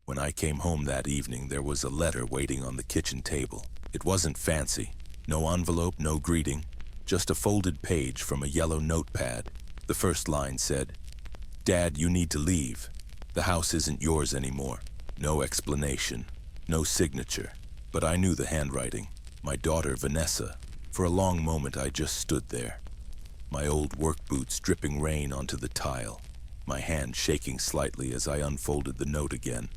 When I came home that evening, there was a letter waiting on the kitchen table. It wasn't fancy. No envelope, no greeting, just a folded page from a yellow notepad. The first line said, "Dad, you need to leave. The house isn't yours anymore." No explanation, no signature. But I knew the handwriting. My daughter, Vanessa. For a long moment, I just stood there. My old work boots dripping rain onto the tile. My hand shaking slightly as I unfolded the note again.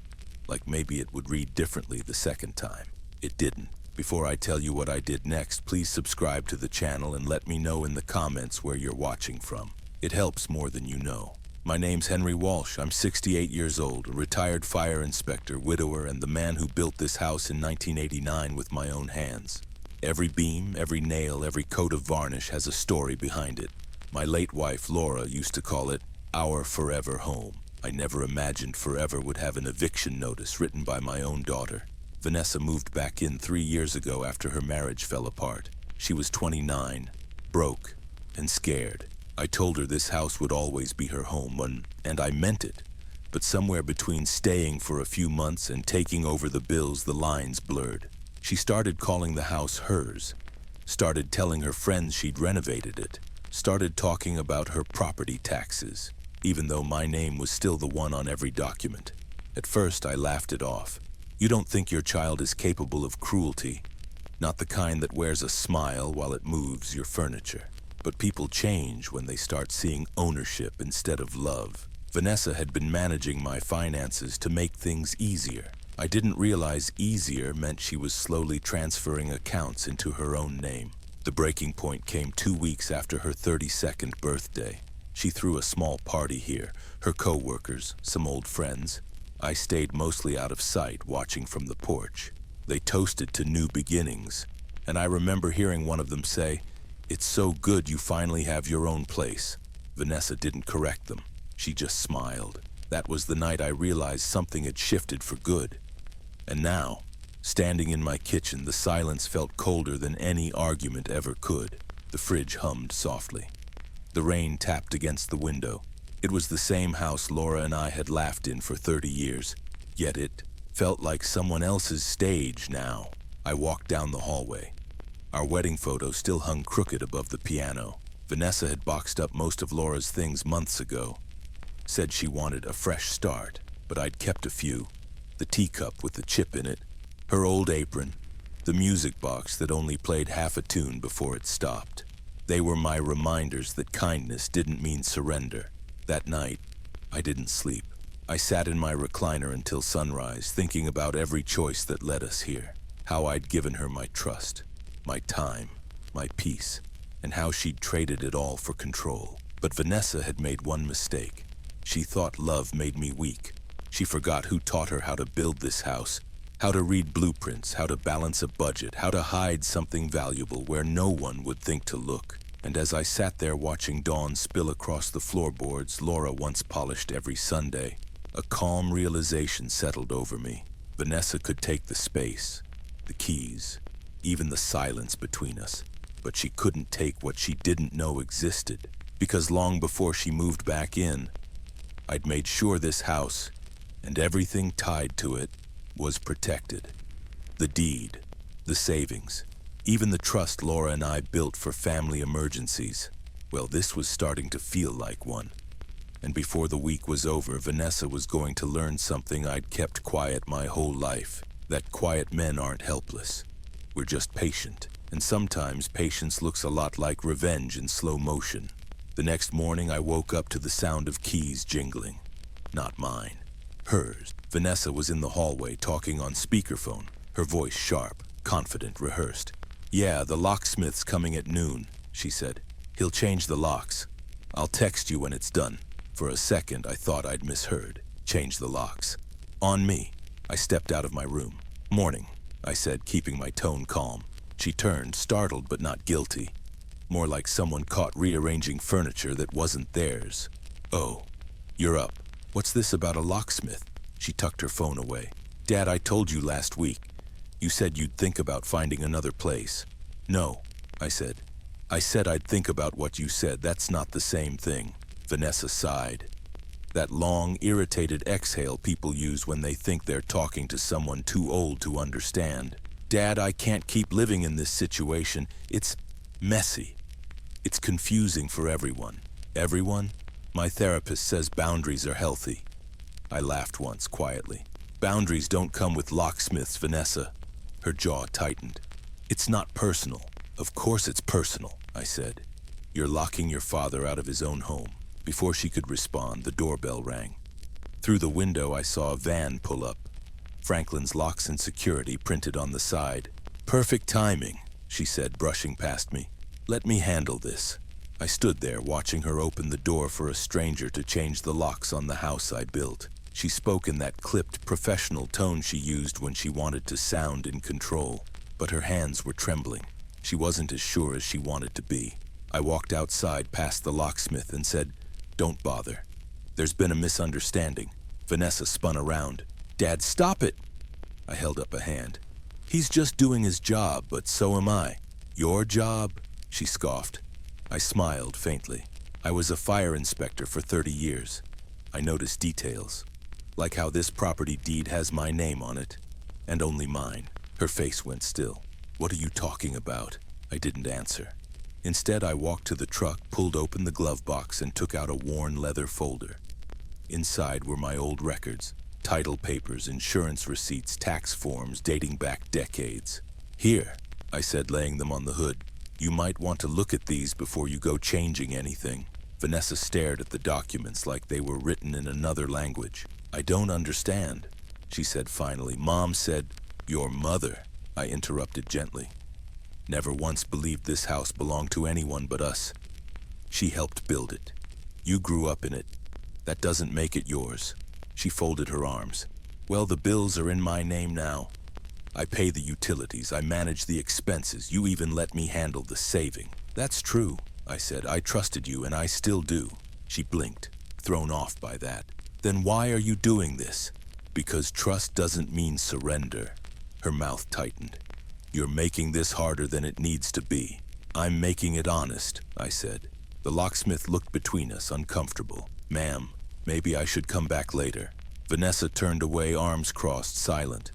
Like maybe it would read differently the second time. It didn't. Before I tell you what I did next, please subscribe to the channel and let me know in the comments where you're watching from. It helps more than you know. My name's Henry Walsh. I'm 68 years old, a retired fire inspector, widower, and the man who built this house in 1989 with my own hands. Every beam, every nail, every coat of varnish has a story behind it. My late wife, Laura, used to call it our forever home. I never imagined forever would have an eviction notice written by my own daughter. Vanessa moved back in 3 years ago after her marriage fell apart. She was 29, broke, and scared. I told her this house would always be her home, and I meant it. But somewhere between staying for a few months and taking over the bills, the lines blurred. She started calling the house hers, started telling her friends she'd renovated it, started talking about her property taxes, even though my name was still the one on every document. At first, I laughed it off. You don't think your child is capable of cruelty, not the kind that wears a smile while it moves your furniture. But people change when they start seeing ownership instead of love. Vanessa had been managing my finances to make things easier. I didn't realize easier meant she was slowly transferring accounts into her own name. The breaking point came 2 weeks after her 32nd birthday. She threw a small party here, her co-workers, some old friends. I stayed mostly out of sight, watching from the porch. They toasted to new beginnings, and I remember hearing one of them say, "It's so good you finally have your own place." Vanessa didn't correct them. She just smiled. That was the night I realized something had shifted for good. And now, standing in my kitchen, the silence felt colder than any argument ever could. The fridge hummed softly. The rain tapped against the window. It was the same house Laura and I had laughed in for 30 years, yet it felt like someone else's stage now. I walked down the hallway. Our wedding photo still hung crooked above the piano. Vanessa had boxed up most of Laura's things months ago. Said she wanted a fresh start, but I'd kept a few. The teacup with the chip in it, her old apron, the music box that only played half a tune before it stopped. They were my reminders that kindness didn't mean surrender. That night, I didn't sleep. I sat in my recliner until sunrise, thinking about every choice that led us here. How I'd given her my trust, my time, my peace, and how she'd traded it all for control. But Vanessa had made one mistake. She thought love made me weak. She forgot who taught her how to build this house, how to read blueprints, how to balance a budget, how to hide something valuable where no one would think to look. And as I sat there watching dawn spill across the floorboards Laura once polished every Sunday, a calm realization settled over me. Vanessa could take the space, the keys, even the silence between us, but she couldn't take what she didn't know existed, because long before she moved back in, I'd made sure this house, and everything tied to it, was protected. The deed, the savings, even the trust Laura and I built for family emergencies. Well, this was starting to feel like one. And before the week was over, Vanessa was going to learn something I'd kept quiet my whole life, that quiet men aren't helpless. We're just patient, and sometimes patience looks a lot like revenge in slow motion. The next morning, I woke up to the sound of keys jingling. Not mine, hers. Vanessa was in the hallway talking on speakerphone, her voice sharp, confident, rehearsed. "Yeah, the locksmith's coming at noon," she said. "He'll change the locks. I'll text you when it's done." For a second, I thought I'd misheard. Change the locks. On me. I stepped out of my room. "Morning," I said, keeping my tone calm. She turned, startled but not guilty. More like someone caught rearranging furniture that wasn't theirs. "Oh, you're up. What's this about a locksmith?" She tucked her phone away. "Dad, I told you last week. You said you'd think about finding another place." "No," I said. "I said I'd think about what you said. That's not the same thing." Vanessa sighed. That long, irritated exhale people use when they think they're talking to someone too old to understand. Dad, I can't keep living in this situation. It's messy. It's confusing for everyone. Everyone? My therapist says boundaries are healthy. I laughed once, quietly. Boundaries don't come with locksmiths, Vanessa. Her jaw tightened. It's not personal. Of course it's personal, I said. You're locking your father out of his own home. Before she could respond, the doorbell rang. Through the window, I saw a van pull up. Franklin's Locks and Security printed on the side. Perfect timing, she said, brushing past me. Let me handle this. I stood there, watching her open the door for a stranger to change the locks on the house I built. She spoke in that clipped, professional tone she used when she wanted to sound in control. But her hands were trembling. She wasn't as sure as she wanted to be. I walked outside past the locksmith and said, "Don't bother. There's been a misunderstanding." Vanessa spun around. "Dad, stop it!" I held up a hand. "He's just doing his job, but so am I." "Your job?" she scoffed. I smiled faintly. I was a fire inspector for 30 years. I noticed details, like how this property deed has my name on it, and only mine. Her face went still. "What are you talking about?" I didn't answer. Instead, I walked to the truck, pulled open the glove box, and took out a worn leather folder. Inside were my old records, title papers, insurance receipts, tax forms dating back decades. "Here," I said, laying them on the hood. "You might want to look at these before you go changing anything." Vanessa stared at the documents like they were written in another language. "I don't understand," she said finally. "Mom said—" "Your mother," I interrupted gently, "never once believed this house belonged to anyone but us. She helped build it. You grew up in it. That doesn't make it yours." She folded her arms. "Well, the bills are in my name now. I pay the utilities, I manage the expenses, you even let me handle the saving." "That's true," I said. "I trusted you, and I still do." She blinked, thrown off by that. "Then why are you doing this?" "Because trust doesn't mean surrender." Her mouth tightened. "You're making this harder than it needs to be." "I'm making it honest," I said. The locksmith looked between us, uncomfortable. "Ma'am, maybe I should come back later." Vanessa turned away, arms crossed, silent.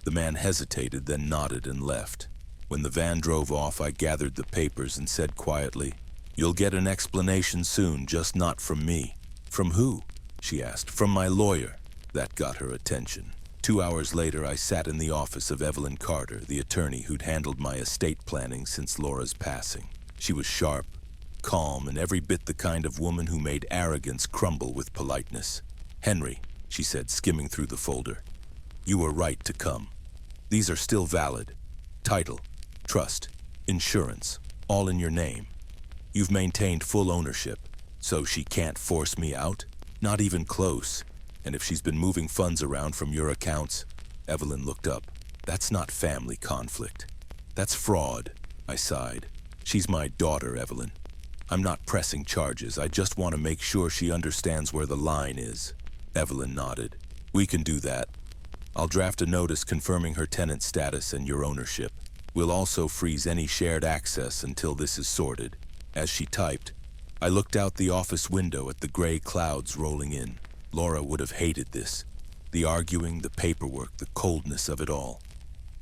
The man hesitated, then nodded and left. When the van drove off, I gathered the papers and said quietly, "You'll get an explanation soon, just not from me." "From who?" she asked. "From my lawyer." That got her attention. 2 hours later, I sat in the office of Evelyn Carter, the attorney who'd handled my estate planning since Laura's passing. She was sharp, calm, and every bit the kind of woman who made arrogance crumble with politeness. "Henry," she said, skimming through the folder, "you were right to come. These are still valid. Title, trust, insurance, all in your name. You've maintained full ownership, so she can't force me out? Not even close. And if she's been moving funds around from your accounts..." Evelyn looked up. "That's not family conflict. That's fraud," I sighed. "She's my daughter, Evelyn. I'm not pressing charges. I just want to make sure she understands where the line is." Evelyn nodded. "We can do that. I'll draft a notice confirming her tenant status and your ownership. We'll also freeze any shared access until this is sorted." As she typed, I looked out the office window at the gray clouds rolling in. Laura would have hated this. The arguing, the paperwork, the coldness of it all.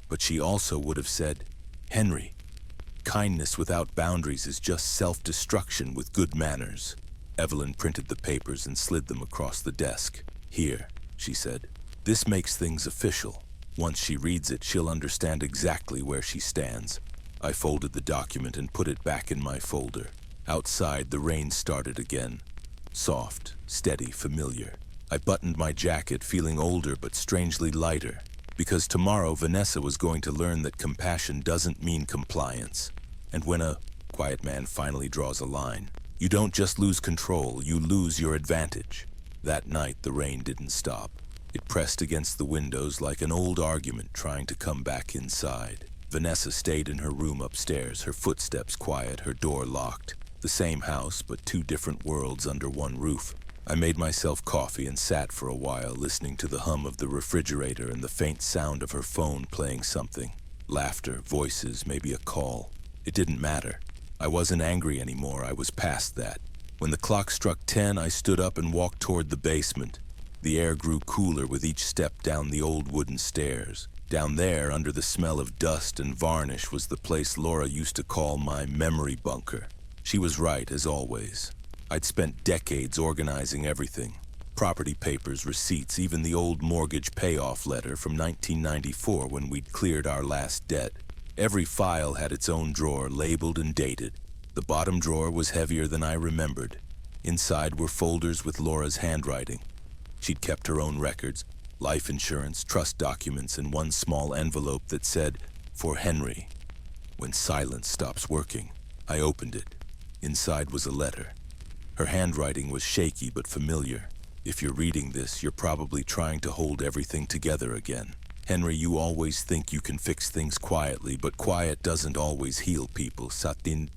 But she also would have said, "Henry, kindness without boundaries is just self-destruction with good manners." Evelyn printed the papers and slid them across the desk. "Here," she said. "This makes things official. Once she reads it, she'll understand exactly where she stands." I folded the document and put it back in my folder. Outside, the rain started again. Soft, steady, familiar. I buttoned my jacket, feeling older but strangely lighter. Because tomorrow, Vanessa was going to learn that compassion doesn't mean compliance. And when a quiet man finally draws a line, you don't just lose control, you lose your advantage. That night, the rain didn't stop. It pressed against the windows like an old argument trying to come back inside. Vanessa stayed in her room upstairs, her footsteps quiet, her door locked. The same house, but two different worlds under one roof. I made myself coffee and sat for a while, listening to the hum of the refrigerator and the faint sound of her phone playing something. Laughter, voices, maybe a call. It didn't matter. I wasn't angry anymore, I was past that. When the clock struck 10, I stood up and walked toward the basement. The air grew cooler with each step down the old wooden stairs. Down there, under the smell of dust and varnish, was the place Laura used to call my memory bunker. She was right, as always. I'd spent decades organizing everything. Property papers, receipts, even the old mortgage payoff letter from 1994 when we'd cleared our last debt. Every file had its own drawer, labeled and dated. The bottom drawer was heavier than I remembered. Inside were folders with Laura's handwriting. She'd kept her own records, life insurance, trust documents, and one small envelope that said, "For Henry." When silence stops working, I opened it. Inside was a letter. Her handwriting was shaky but familiar. If you're reading this, you're probably trying to hold everything together again. Henry, you always think you can fix things quietly, but quiet doesn't always heal people, Satin.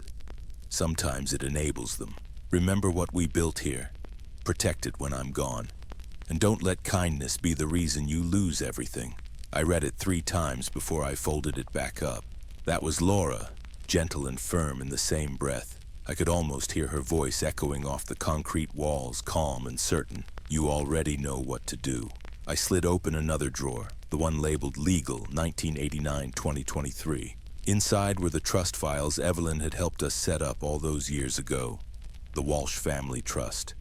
Sometimes it enables them. Remember what we built here. Protect it when I'm gone. And don't let kindness be the reason you lose everything. I read it 3 times before I folded it back up. That was Laura, gentle and firm in the same breath. I could almost hear her voice echoing off the concrete walls, calm and certain. You already know what to do. I slid open another drawer, the one labeled Legal, 1989-2023. Inside were the trust files Evelyn had helped us set up all those years ago. The Walsh Family Trust.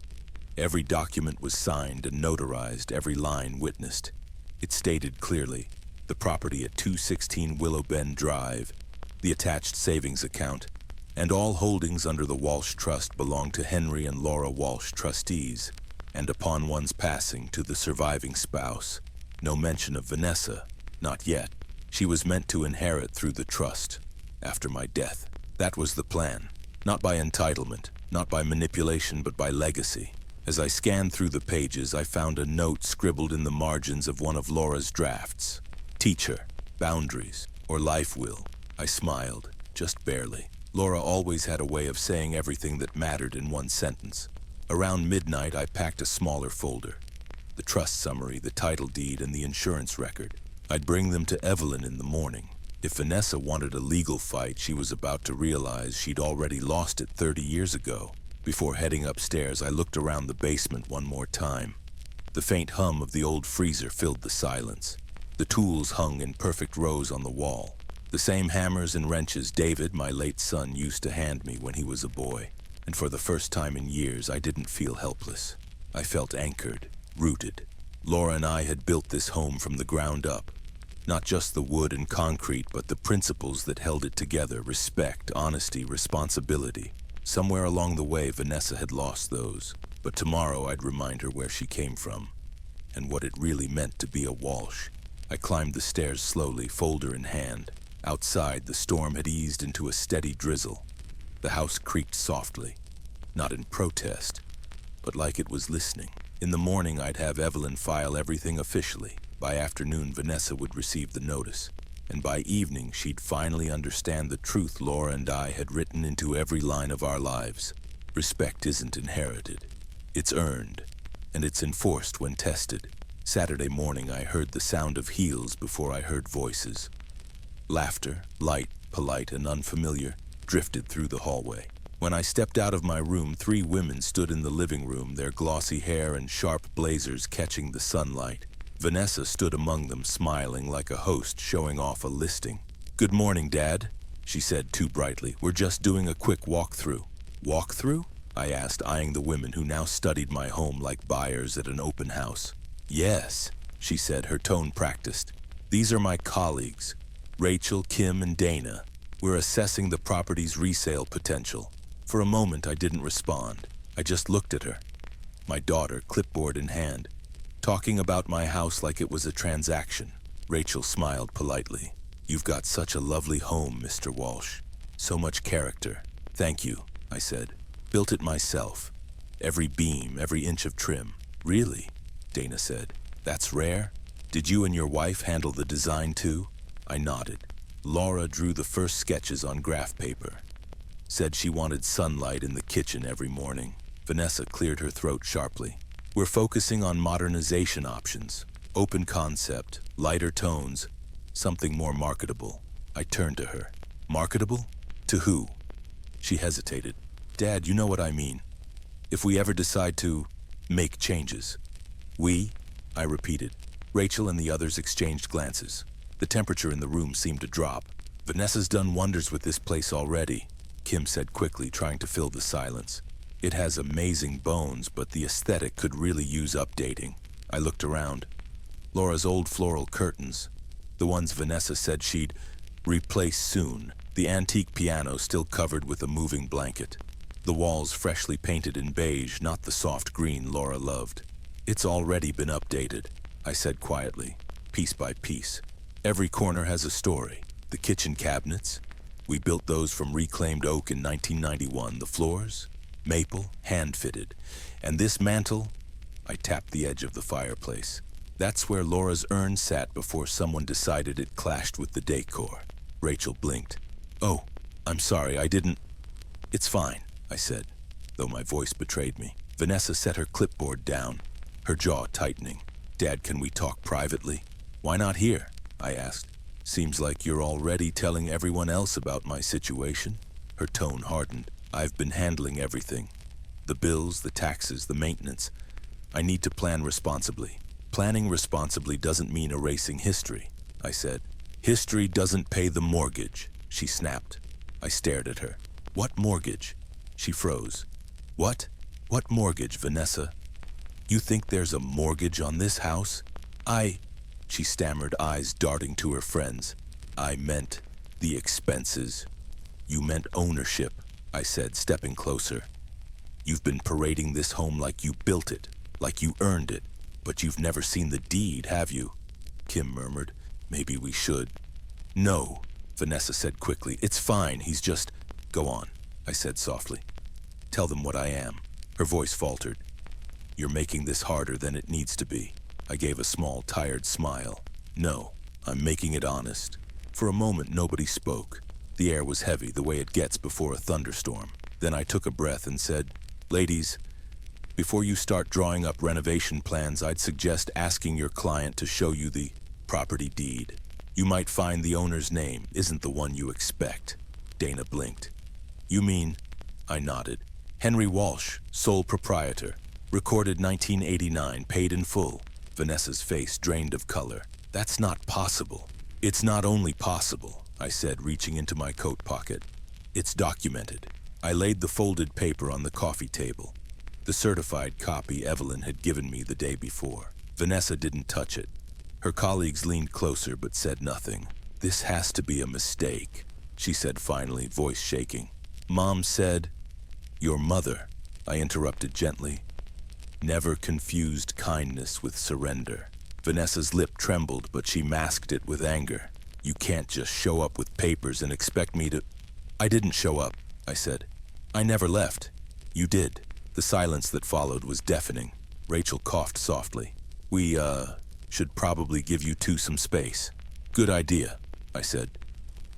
Every document was signed and notarized, every line witnessed. It stated clearly, the property at 216 Willow Bend Drive, the attached savings account, and all holdings under the Walsh Trust belonged to Henry and Laura Walsh, trustees, and upon one's passing to the surviving spouse. No mention of Vanessa, not yet. She was meant to inherit through the trust, after my death. That was the plan. Not by entitlement, not by manipulation, but by legacy. As I scanned through the pages, I found a note scribbled in the margins of one of Laura's drafts. Teacher, boundaries, or life will. I smiled, just barely. Laura always had a way of saying everything that mattered in one sentence. Around midnight, I packed a smaller folder. The trust summary, the title deed, and the insurance record. I'd bring them to Evelyn in the morning. If Vanessa wanted a legal fight, she was about to realize she'd already lost it 30 years ago. Before heading upstairs, I looked around the basement one more time. The faint hum of the old freezer filled the silence. The tools hung in perfect rows on the wall. The same hammers and wrenches David, my late son, used to hand me when he was a boy. And for the first time in years, I didn't feel helpless. I felt anchored, rooted. Laura and I had built this home from the ground up. Not just the wood and concrete, but the principles that held it together: respect, honesty, responsibility. Somewhere along the way, Vanessa had lost those. But tomorrow I'd remind her where she came from and what it really meant to be a Walsh. I climbed the stairs slowly, folder in hand. Outside, the storm had eased into a steady drizzle. The house creaked softly, not in protest, but like it was listening. In the morning, I'd have Evelyn file everything officially. By afternoon, Vanessa would receive the notice. And by evening, she'd finally understand the truth Laura and I had written into every line of our lives. Respect isn't inherited. It's earned, and it's enforced when tested. Saturday morning, I heard the sound of heels before I heard voices. Laughter, light, polite, and unfamiliar, drifted through the hallway. When I stepped out of my room, 3 women stood in the living room, their glossy hair and sharp blazers catching the sunlight. Vanessa stood among them, smiling like a host showing off a listing. "Good morning, Dad," she said too brightly. "We're just doing a quick walkthrough." "Walkthrough?" I asked, eyeing the women who now studied my home like buyers at an open house. "Yes," she said, her tone practiced. "These are my colleagues, Rachel, Kim, and Dana. We're assessing the property's resale potential." For a moment, I didn't respond. I just looked at her, my daughter, clipboard in hand, talking about my house like it was a transaction. Rachel smiled politely. "You've got such a lovely home, Mr. Walsh. So much character." "Thank you," I said. "Built it myself. Every beam, every inch of trim." "Really?" Dana said. "That's rare. Did you and your wife handle the design too?" I nodded. Laura drew the first sketches on graph paper. Said she wanted sunlight in the kitchen every morning. Vanessa cleared her throat sharply. "We're focusing on modernization options. Open concept, lighter tones, something more marketable." I turned to her. "Marketable? To who?" She hesitated. "Dad, you know what I mean. if we ever decide to make changes. We? I repeated. Rachel and the others exchanged glances. The temperature in the room seemed to drop. Vanessa's done wonders with this place already, Kim said quickly, trying to fill the silence. It has amazing bones, but the aesthetic could really use updating. I looked around. Laura's old floral curtains, the ones Vanessa said she'd replace soon, the antique piano still covered with a moving blanket. The walls freshly painted in beige, not the soft green Laura loved. It's already been updated, I said quietly, piece by piece. Every corner has a story. The kitchen cabinets, we built those from reclaimed oak in 1991. The floors, maple, hand-fitted. And this mantle, I tapped the edge of the fireplace. That's where Laura's urn sat before someone decided it clashed with the decor. Rachel blinked. Oh, I'm sorry, I didn't... It's fine, I said, though my voice betrayed me. Vanessa set her clipboard down, her jaw tightening. Dad, can we talk privately? Why not here? I asked. Seems like you're already telling everyone else about my situation. Her tone hardened. I've been handling everything. The bills, the taxes, the maintenance. I need to plan responsibly. Planning responsibly doesn't mean erasing history, I said. History doesn't pay the mortgage, she snapped. I stared at her. What mortgage? She froze. What? What mortgage, Vanessa? You think there's a mortgage on this house? She stammered, eyes darting to her friends. I meant the expenses. You meant ownership, I said, stepping closer. You've been parading this home like you built it, like you earned it, but you've never seen the deed, have you? Kim murmured. Maybe we should. No, Vanessa said quickly. It's fine, he's just... Go on, I said softly. Tell them what I am. Her voice faltered. You're making this harder than it needs to be. I gave a small, tired smile. No, I'm making it honest. For a moment, nobody spoke. The air was heavy, the way it gets before a thunderstorm. Then I took a breath and said, Ladies, before you start drawing up renovation plans, I'd suggest asking your client to show you the property deed. You might find the owner's name isn't the one you expect. Dana blinked. You mean? I nodded. Henry Walsh, sole proprietor. Recorded 1989, paid in full. Vanessa's face drained of color. That's not possible. It's not only possible, I said, reaching into my coat pocket. It's documented. I laid the folded paper on the coffee table. The certified copy Evelyn had given me the day before. Vanessa didn't touch it. Her colleagues leaned closer but said nothing. This has to be a mistake, she said finally, voice shaking. Mom said, Your mother, I interrupted gently, never confused kindness with surrender. Vanessa's lip trembled, but she masked it with anger. You can't just show up with papers and expect me to... I didn't show up, I said. I never left. You did. The silence that followed was deafening. Rachel coughed softly. We, should probably give you two some space. Good idea, I said.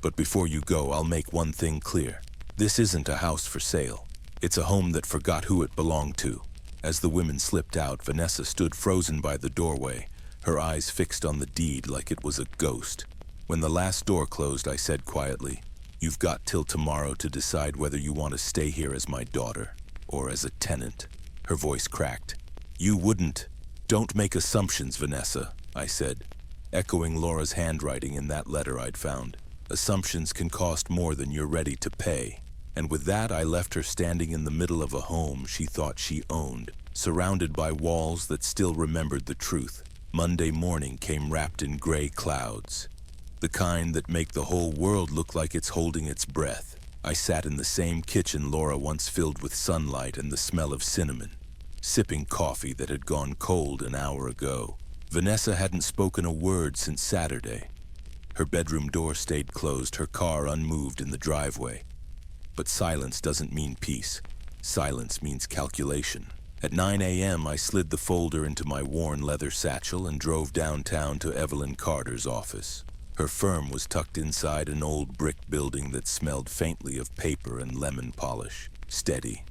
But before you go, I'll make one thing clear. This isn't a house for sale. It's a home that forgot who it belonged to. As the women slipped out, Vanessa stood frozen by the doorway, her eyes fixed on the deed like it was a ghost. When the last door closed, I said quietly, You've got till tomorrow to decide whether you want to stay here as my daughter or as a tenant. Her voice cracked. You wouldn't. Don't make assumptions, Vanessa, I said, echoing Laura's handwriting in that letter I'd found. Assumptions can cost more than you're ready to pay. And with that, I left her standing in the middle of a home she thought she owned, surrounded by walls that still remembered the truth. Monday morning came wrapped in gray clouds, the kind that make the whole world look like it's holding its breath. I sat in the same kitchen Laura once filled with sunlight and the smell of cinnamon, sipping coffee that had gone cold an hour ago. Vanessa hadn't spoken a word since Saturday. Her bedroom door stayed closed, her car unmoved in the driveway. But silence doesn't mean peace. Silence means calculation. At 9 a.m., I slid the folder into my worn leather satchel and drove downtown to Evelyn Carter's office. Her firm was tucked inside an old brick building that smelled faintly of paper and lemon polish. Steady,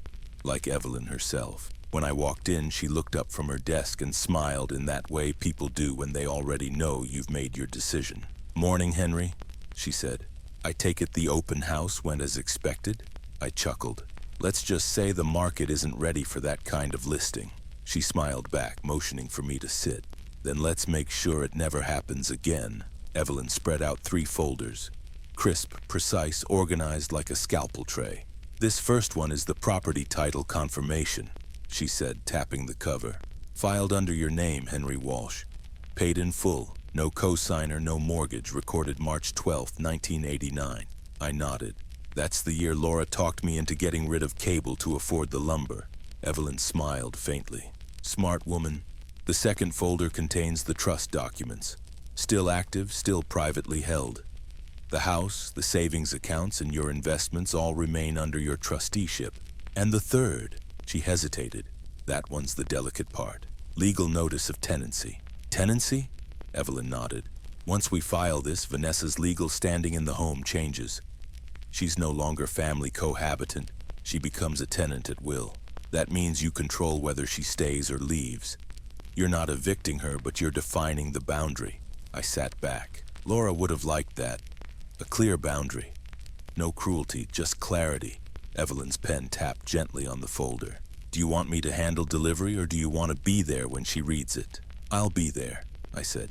like Evelyn herself. When I walked in, she looked up from her desk and smiled in that way people do when they already know you've made your decision. Morning, Henry, she said. I take it the open house went as expected? I chuckled. Let's just say the market isn't ready for that kind of listing. She smiled back, motioning for me to sit. Then let's make sure it never happens again. Evelyn spread out 3 folders. Crisp, precise, organized like a scalpel tray. This first one is the property title confirmation, she said, tapping the cover. Filed under your name, Henry Walsh. Paid in full. No cosigner, no mortgage. Recorded March 12, 1989. I nodded. That's the year Laura talked me into getting rid of cable to afford the lumber. Evelyn smiled faintly. Smart woman. The second folder contains the trust documents. Still active, still privately held. The house, the savings accounts, and your investments all remain under your trusteeship. And the third, she hesitated. That one's the delicate part. Legal notice of tenancy. Tenancy? Evelyn nodded. Once we file this, Vanessa's legal standing in the home changes. She's no longer family cohabitant. She becomes a tenant at will. That means you control whether she stays or leaves. You're not evicting her, but you're defining the boundary. I sat back. Laura would have liked that. A clear boundary. No cruelty, just clarity. Evelyn's pen tapped gently on the folder. Do you want me to handle delivery, or do you want to be there when she reads it? I'll be there, I said.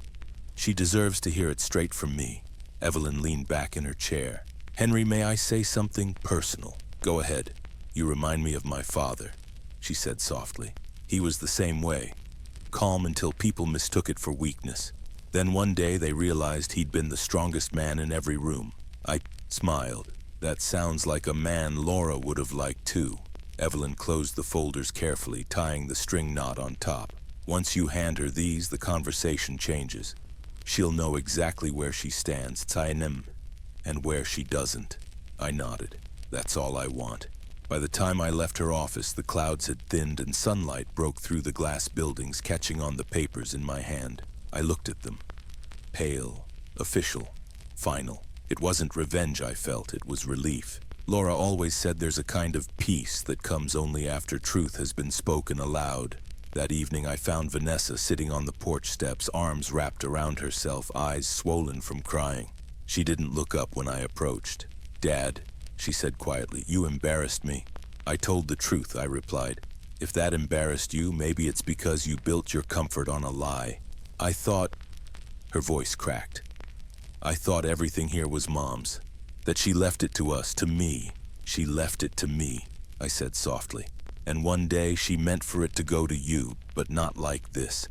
She deserves to hear it straight from me. Evelyn leaned back in her chair. Henry, may I say something personal? Go ahead. You remind me of my father, she said softly. He was the same way. Calm until people mistook it for weakness. Then one day they realized he'd been the strongest man in every room. I smiled. That sounds like a man Laura would have liked too. Evelyn closed the folders carefully, tying the string knot on top. Once you hand her these, the conversation changes. She'll know exactly where she stands, and where she doesn't. I nodded. That's all I want. By the time I left her office, the clouds had thinned and sunlight broke through the glass buildings, catching on the papers in my hand. I looked at them. Pale, official, final. It wasn't revenge I felt, it was relief. Laura always said there's a kind of peace that comes only after truth has been spoken aloud. That evening I found Vanessa sitting on the porch steps, arms wrapped around herself, eyes swollen from crying. She didn't look up when I approached. Dad, she said quietly, you embarrassed me. I told the truth, I replied. If that embarrassed you, maybe it's because you built your comfort on a lie. I thought, her voice cracked. I thought everything here was Mom's, that she left it to us, to me. She left it to me, I said softly. And one day she meant for it to go to you, but not like this.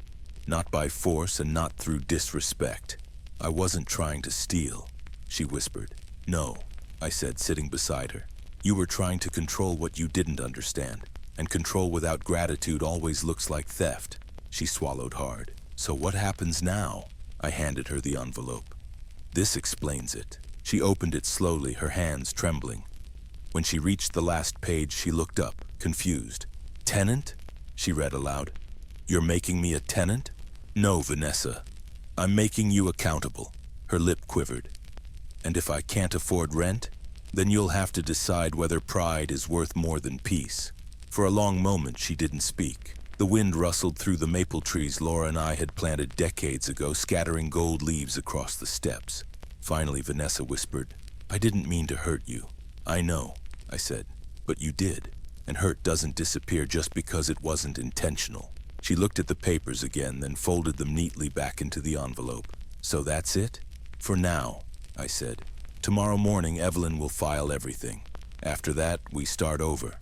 Not by force and not through disrespect. I wasn't trying to steal, she whispered. No, I said, sitting beside her. You were trying to control what you didn't understand, and control without gratitude always looks like theft. She swallowed hard. So what happens now? I handed her the envelope. This explains it. She opened it slowly, her hands trembling. When she reached the last page, she looked up, confused. Tenant? She read aloud. You're making me a tenant? No, Vanessa. I'm making you accountable. Her lip quivered. And if I can't afford rent, then you'll have to decide whether pride is worth more than peace. For a long moment, she didn't speak. The wind rustled through the maple trees Laura and I had planted decades ago, scattering gold leaves across the steps. Finally, Vanessa whispered, I didn't mean to hurt you. I know, I said, but you did. And hurt doesn't disappear just because it wasn't intentional. She looked at the papers again, then folded them neatly back into the envelope. So that's it? For now, I said. Tomorrow morning, Evelyn will file everything. After that, we start over.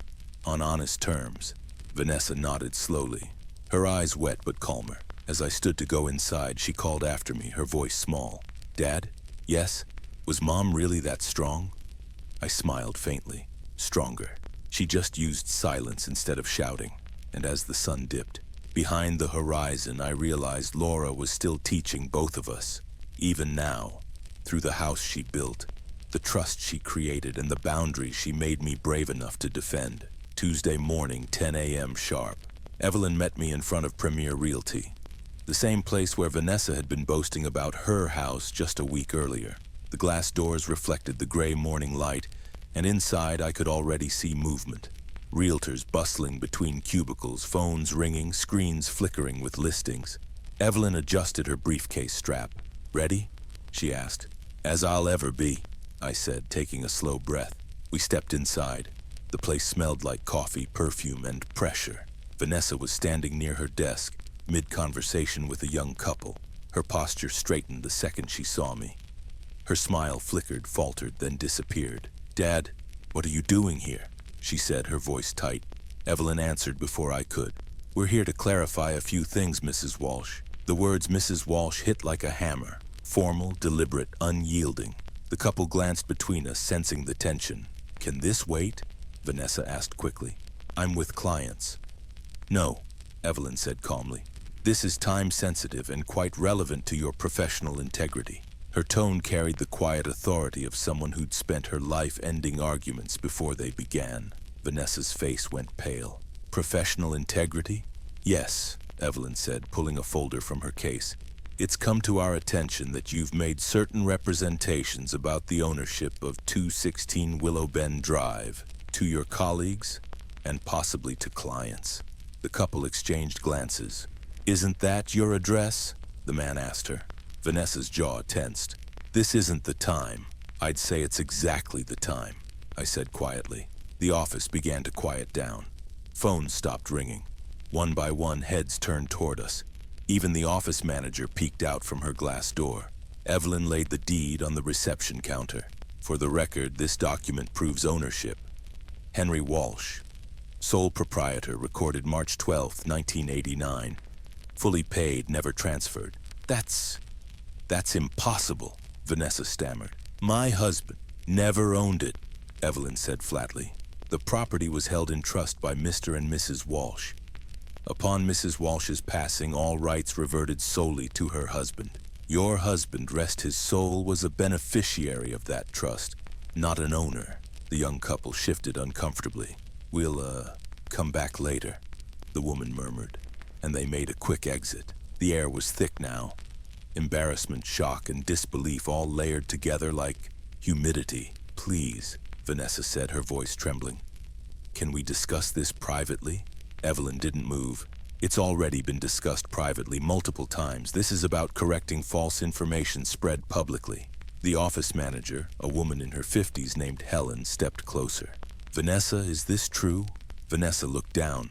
On honest terms. Vanessa nodded slowly, her eyes wet but calmer. As I stood to go inside, she called after me, her voice small. Dad? Yes? Was Mom really that strong? I smiled faintly. Stronger. She just used silence instead of shouting. And as the sun dipped, behind the horizon, I realized Laura was still teaching both of us. Even now, through the house she built, the trust she created, and the boundaries she made me brave enough to defend. Tuesday morning, 10 a.m. sharp. Evelyn met me in front of Premier Realty, the same place where Vanessa had been boasting about her house just a week earlier. The glass doors reflected the gray morning light, and inside I could already see movement. Realtors bustling between cubicles, phones ringing, screens flickering with listings. Evelyn adjusted her briefcase strap. Ready? She asked. As I'll ever be, I said, taking a slow breath. We stepped inside. The place smelled like coffee, perfume, and pressure. Vanessa was standing near her desk, mid-conversation with a young couple. Her posture straightened the second she saw me. Her smile flickered, faltered, then disappeared. "Dad, what are you doing here?" she said, her voice tight. Evelyn answered before I could. "We're here to clarify a few things, Mrs. Walsh." The words Mrs. Walsh hit like a hammer. Formal, deliberate, unyielding. The couple glanced between us, sensing the tension. "Can this wait?" Vanessa asked quickly. "I'm with clients." "No," Evelyn said calmly. "This is time-sensitive and quite relevant to your professional integrity." Her tone carried the quiet authority of someone who'd spent her life ending arguments before they began. Vanessa's face went pale. "Professional integrity?" "Yes," Evelyn said, pulling a folder from her case. "It's come to our attention that you've made certain representations about the ownership of 216 Willow Bend Drive to your colleagues and possibly to clients." The couple exchanged glances. "Isn't that your address?" the man asked her. Vanessa's jaw tensed. "This isn't the time. I'd say it's exactly the time," I said quietly. The office began to quiet down. Phones stopped ringing. One by one, heads turned toward us. Even the office manager peeked out from her glass door. Evelyn laid the deed on the reception counter. "For the record, this document proves ownership. Henry Walsh, sole proprietor, recorded March 12th, 1989. Fully paid, never transferred." That's impossible," Vanessa stammered. "My husband never owned it," Evelyn said flatly. "The property was held in trust by Mr. and Mrs. Walsh. Upon Mrs. Walsh's passing, all rights reverted solely to her husband. Your husband, rest his soul, was a beneficiary of that trust, not an owner." The young couple shifted uncomfortably. "We'll, come back later," the woman murmured, and they made a quick exit. The air was thick now. Embarrassment, shock, and disbelief all layered together like humidity. "Please," Vanessa said, her voice trembling. "Can we discuss this privately?" Evelyn didn't move. "It's already been discussed privately multiple times. This is about correcting false information spread publicly." The office manager, a woman in her 50s named Helen, stepped closer. "Vanessa, is this true?" Vanessa looked down.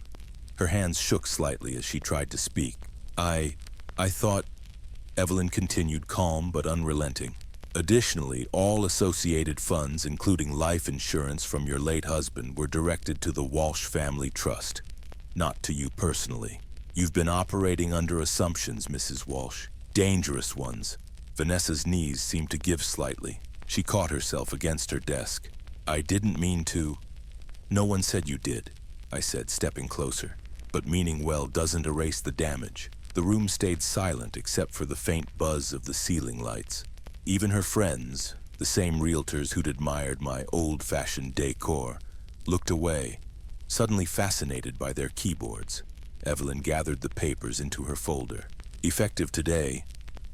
Her hands shook slightly as she tried to speak. I thought," Evelyn continued, calm but unrelenting. "Additionally, all associated funds, including life insurance from your late husband, were directed to the Walsh Family Trust, not to you personally. You've been operating under assumptions, Mrs. Walsh. Dangerous ones." Vanessa's knees seemed to give slightly. She caught herself against her desk. "I didn't mean to." "No one said you did," I said, stepping closer. "But meaning well doesn't erase the damage." The room stayed silent except for the faint buzz of the ceiling lights. Even her friends, the same realtors who'd admired my old-fashioned decor, looked away, suddenly fascinated by their keyboards. Evelyn gathered the papers into her folder. "Effective today,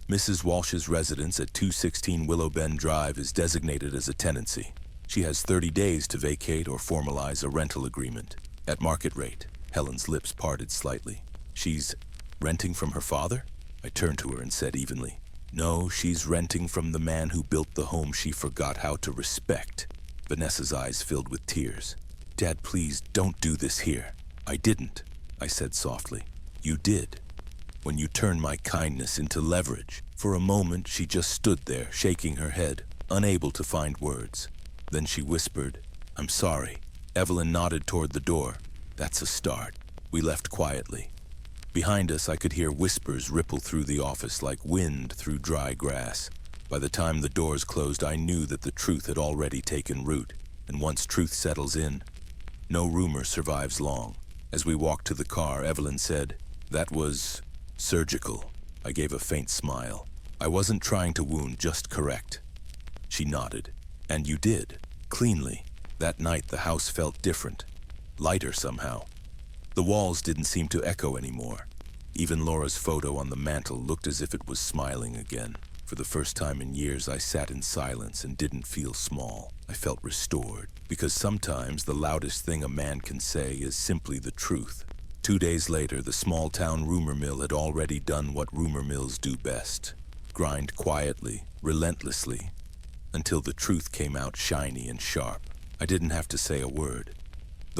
Mrs. Walsh's residence at 216 Willow Bend Drive is designated as a tenancy. She has 30 days to vacate or formalize a rental agreement at market rate." Helen's lips parted slightly. "She's renting from her father?" I turned to her and said evenly, "No, she's renting from the man who built the home she forgot how to respect." Vanessa's eyes filled with tears. "Dad, please don't do this here." "I didn't," I said softly. "You did. When you turned my kindness into leverage." For a moment, she just stood there, shaking her head, unable to find words. Then she whispered, "I'm sorry." Evelyn nodded toward the door. "That's a start." We left quietly. Behind us, I could hear whispers ripple through the office like wind through dry grass. By the time the doors closed, I knew that the truth had already taken root. And once truth settles in, no rumor survives long. As we walked to the car, Evelyn said, "That was surgical." I gave a faint smile. "I wasn't trying to wound, just correct." She nodded. "And you did. Cleanly." That night, the house felt different. Lighter somehow. The walls didn't seem to echo anymore. Even Laura's photo on the mantel looked as if it was smiling again. For the first time in years, I sat in silence and didn't feel small. I felt restored. Because sometimes the loudest thing a man can say is simply the truth. 2 days later, the small-town rumor mill had already done what rumor mills do best. Grind quietly, relentlessly, until the truth came out shiny and sharp. I didn't have to say a word.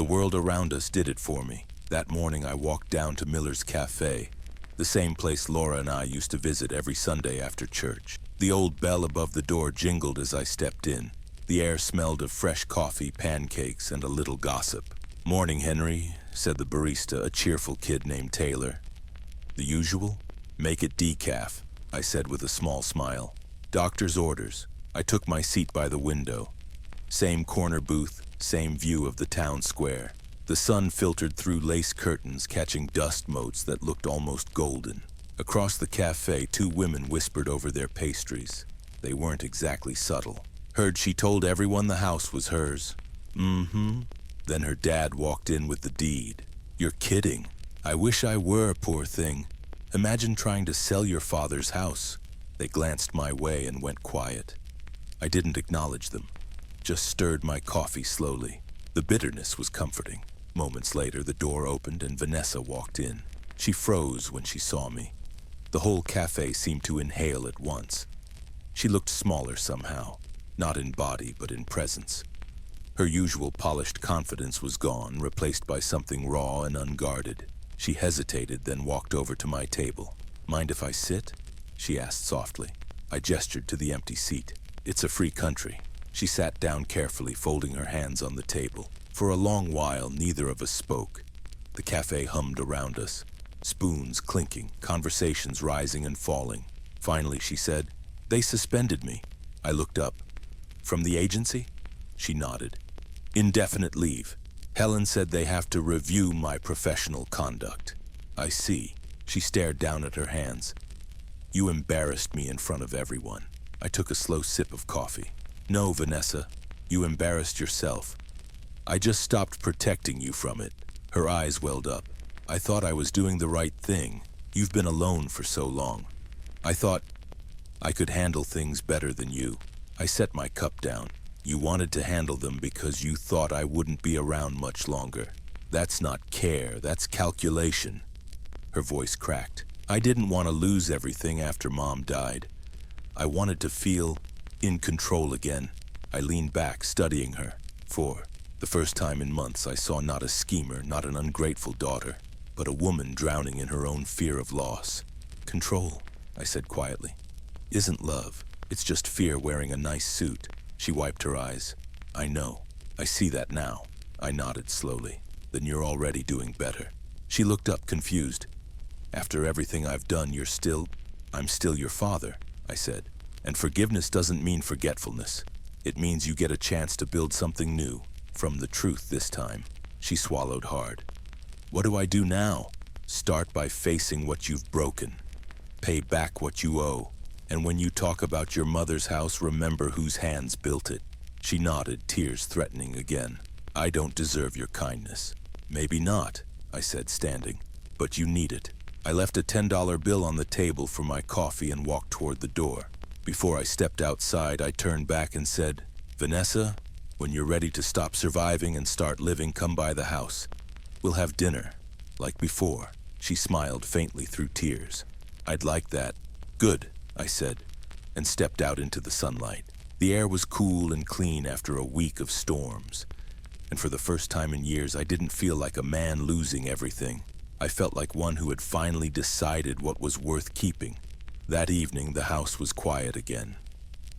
The world around us did it for me. That morning I walked down to Miller's Cafe, the same place Laura and I used to visit every Sunday after church. The old bell above the door jingled as I stepped in. The air smelled of fresh coffee, pancakes, and a little gossip. "Morning, Henry," said the barista, a cheerful kid named Taylor. "The usual?" "Make it decaf," I said with a small smile. "Doctor's orders." I took my seat by the window. Same corner booth, same view of the town square. The sun filtered through lace curtains, catching dust motes that looked almost golden. Across the cafe, two women whispered over their pastries. They weren't exactly subtle. "Heard she told everyone the house was hers." "Mm-hmm." Then her dad walked in with the deed. "You're kidding." "I wish I were, poor thing. Imagine trying to sell your father's house." They glanced my way and went quiet. I didn't acknowledge them, just stirred my coffee slowly. The bitterness was comforting. Moments later, the door opened and Vanessa walked in. She froze when she saw me. The whole cafe seemed to inhale at once. She looked smaller somehow, not in body but in presence. Her usual polished confidence was gone, replaced by something raw and unguarded. She hesitated, then walked over to my table. "Mind if I sit?" she asked softly. I gestured to the empty seat. "It's a free country." She sat down carefully, folding her hands on the table. For a long while, neither of us spoke. The cafe hummed around us, spoons clinking, conversations rising and falling. Finally, she said, "They suspended me." I looked up. "From the agency?" She nodded. "Indefinite leave. Helen said they have to review my professional conduct." "I see." She stared down at her hands. "You embarrassed me in front of everyone." I took a slow sip of coffee. "No, Vanessa, you embarrassed yourself. I just stopped protecting you from it." Her eyes welled up. "I thought I was doing the right thing. You've been alone for so long. I thought I could handle things better than you." I set my cup down. "You wanted to handle them because you thought I wouldn't be around much longer. That's not care, that's calculation." Her voice cracked. "I didn't want to lose everything after Mom died. I wanted to feel in control again." I leaned back, studying her. For the first time in months, I saw not a schemer, not an ungrateful daughter, but a woman drowning in her own fear of loss. "Control," I said quietly, "isn't love. It's just fear wearing a nice suit." She wiped her eyes. "I know. I see that now." I nodded slowly. "Then you're already doing better." She looked up confused. "After everything I've done, I'm still your father," I said. "And forgiveness doesn't mean forgetfulness. It means you get a chance to build something new, from the truth this time." She swallowed hard. "What do I do now?" "Start by facing what you've broken. Pay back what you owe. And when you talk about your mother's house, remember whose hands built it." She nodded, tears threatening again. "I don't deserve your kindness." "Maybe not," I said, standing. "But you need it." I left a $10 bill on the table for my coffee and walked toward the door. Before I stepped outside, I turned back and said, "Vanessa, when you're ready to stop surviving and start living, come by the house. We'll have dinner, like before." She smiled faintly through tears. "I'd like that." "Good," I said, and stepped out into the sunlight. The air was cool and clean after a week of storms. And for the first time in years, I didn't feel like a man losing everything. I felt like one who had finally decided what was worth keeping. That evening, the house was quiet again.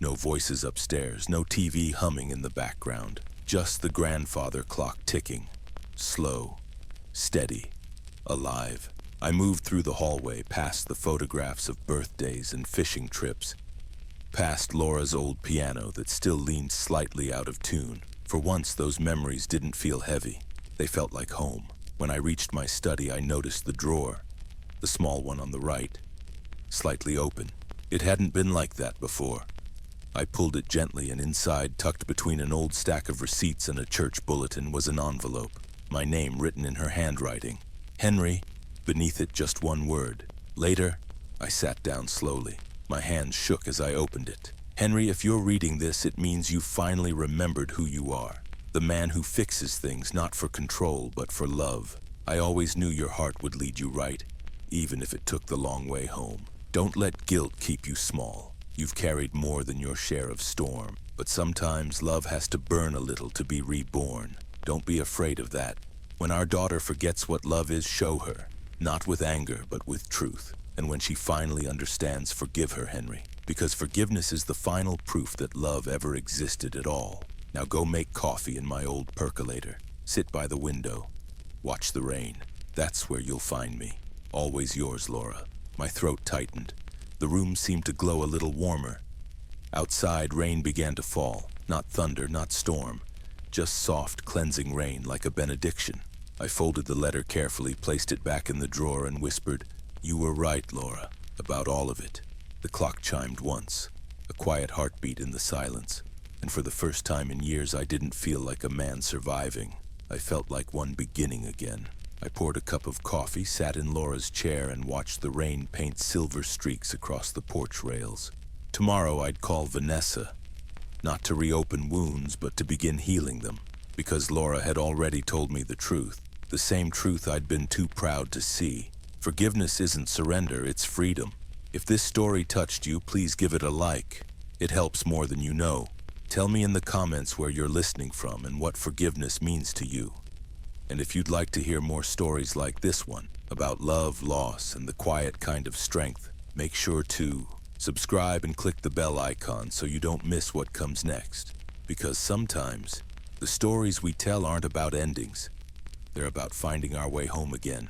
No voices upstairs, no TV humming in the background. Just the grandfather clock ticking. Slow, steady, alive. I moved through the hallway, past the photographs of birthdays and fishing trips, past Laura's old piano that still leaned slightly out of tune. For once, those memories didn't feel heavy. They felt like home. When I reached my study, I noticed the drawer, the small one on the right, slightly open. It hadn't been like that before. I pulled it gently, and inside, tucked between an old stack of receipts and a church bulletin, was an envelope. My name written in her handwriting. "Henry." Beneath it, just one word. "Later." I sat down slowly. My hands shook as I opened it. "Henry, if you're reading this, it means you finally remembered who you are. The man who fixes things, not for control, but for love. I always knew your heart would lead you right, even if it took the long way home. Don't let guilt keep you small. You've carried more than your share of storm. But sometimes love has to burn a little to be reborn. Don't be afraid of that. When our daughter forgets what love is, show her. Not with anger, but with truth. And when she finally understands, forgive her, Henry. Because forgiveness is the final proof that love ever existed at all. Now go make coffee in my old percolator. Sit by the window. Watch the rain. That's where you'll find me. Always yours, Laura. My throat tightened. The room seemed to glow a little warmer. Outside, rain began to fall. Not thunder, not storm. Just soft, cleansing rain like a benediction. I folded the letter carefully, placed it back in the drawer, and whispered, "You were right, Laura, about all of it." The clock chimed once, a quiet heartbeat in the silence. And for the first time in years, I didn't feel like a man surviving. I felt like one beginning again. I poured a cup of coffee, sat in Laura's chair, and watched the rain paint silver streaks across the porch rails. Tomorrow I'd call Vanessa, not to reopen wounds, but to begin healing them, because Laura had already told me the truth, the same truth I'd been too proud to see. Forgiveness isn't surrender, it's freedom. If this story touched you, please give it a like. It helps more than you know. Tell me in the comments where you're listening from and what forgiveness means to you. And if you'd like to hear more stories like this one, about love, loss, and the quiet kind of strength, make sure to subscribe and click the bell icon so you don't miss what comes next. Because sometimes, the stories we tell aren't about endings. They're about finding our way home again.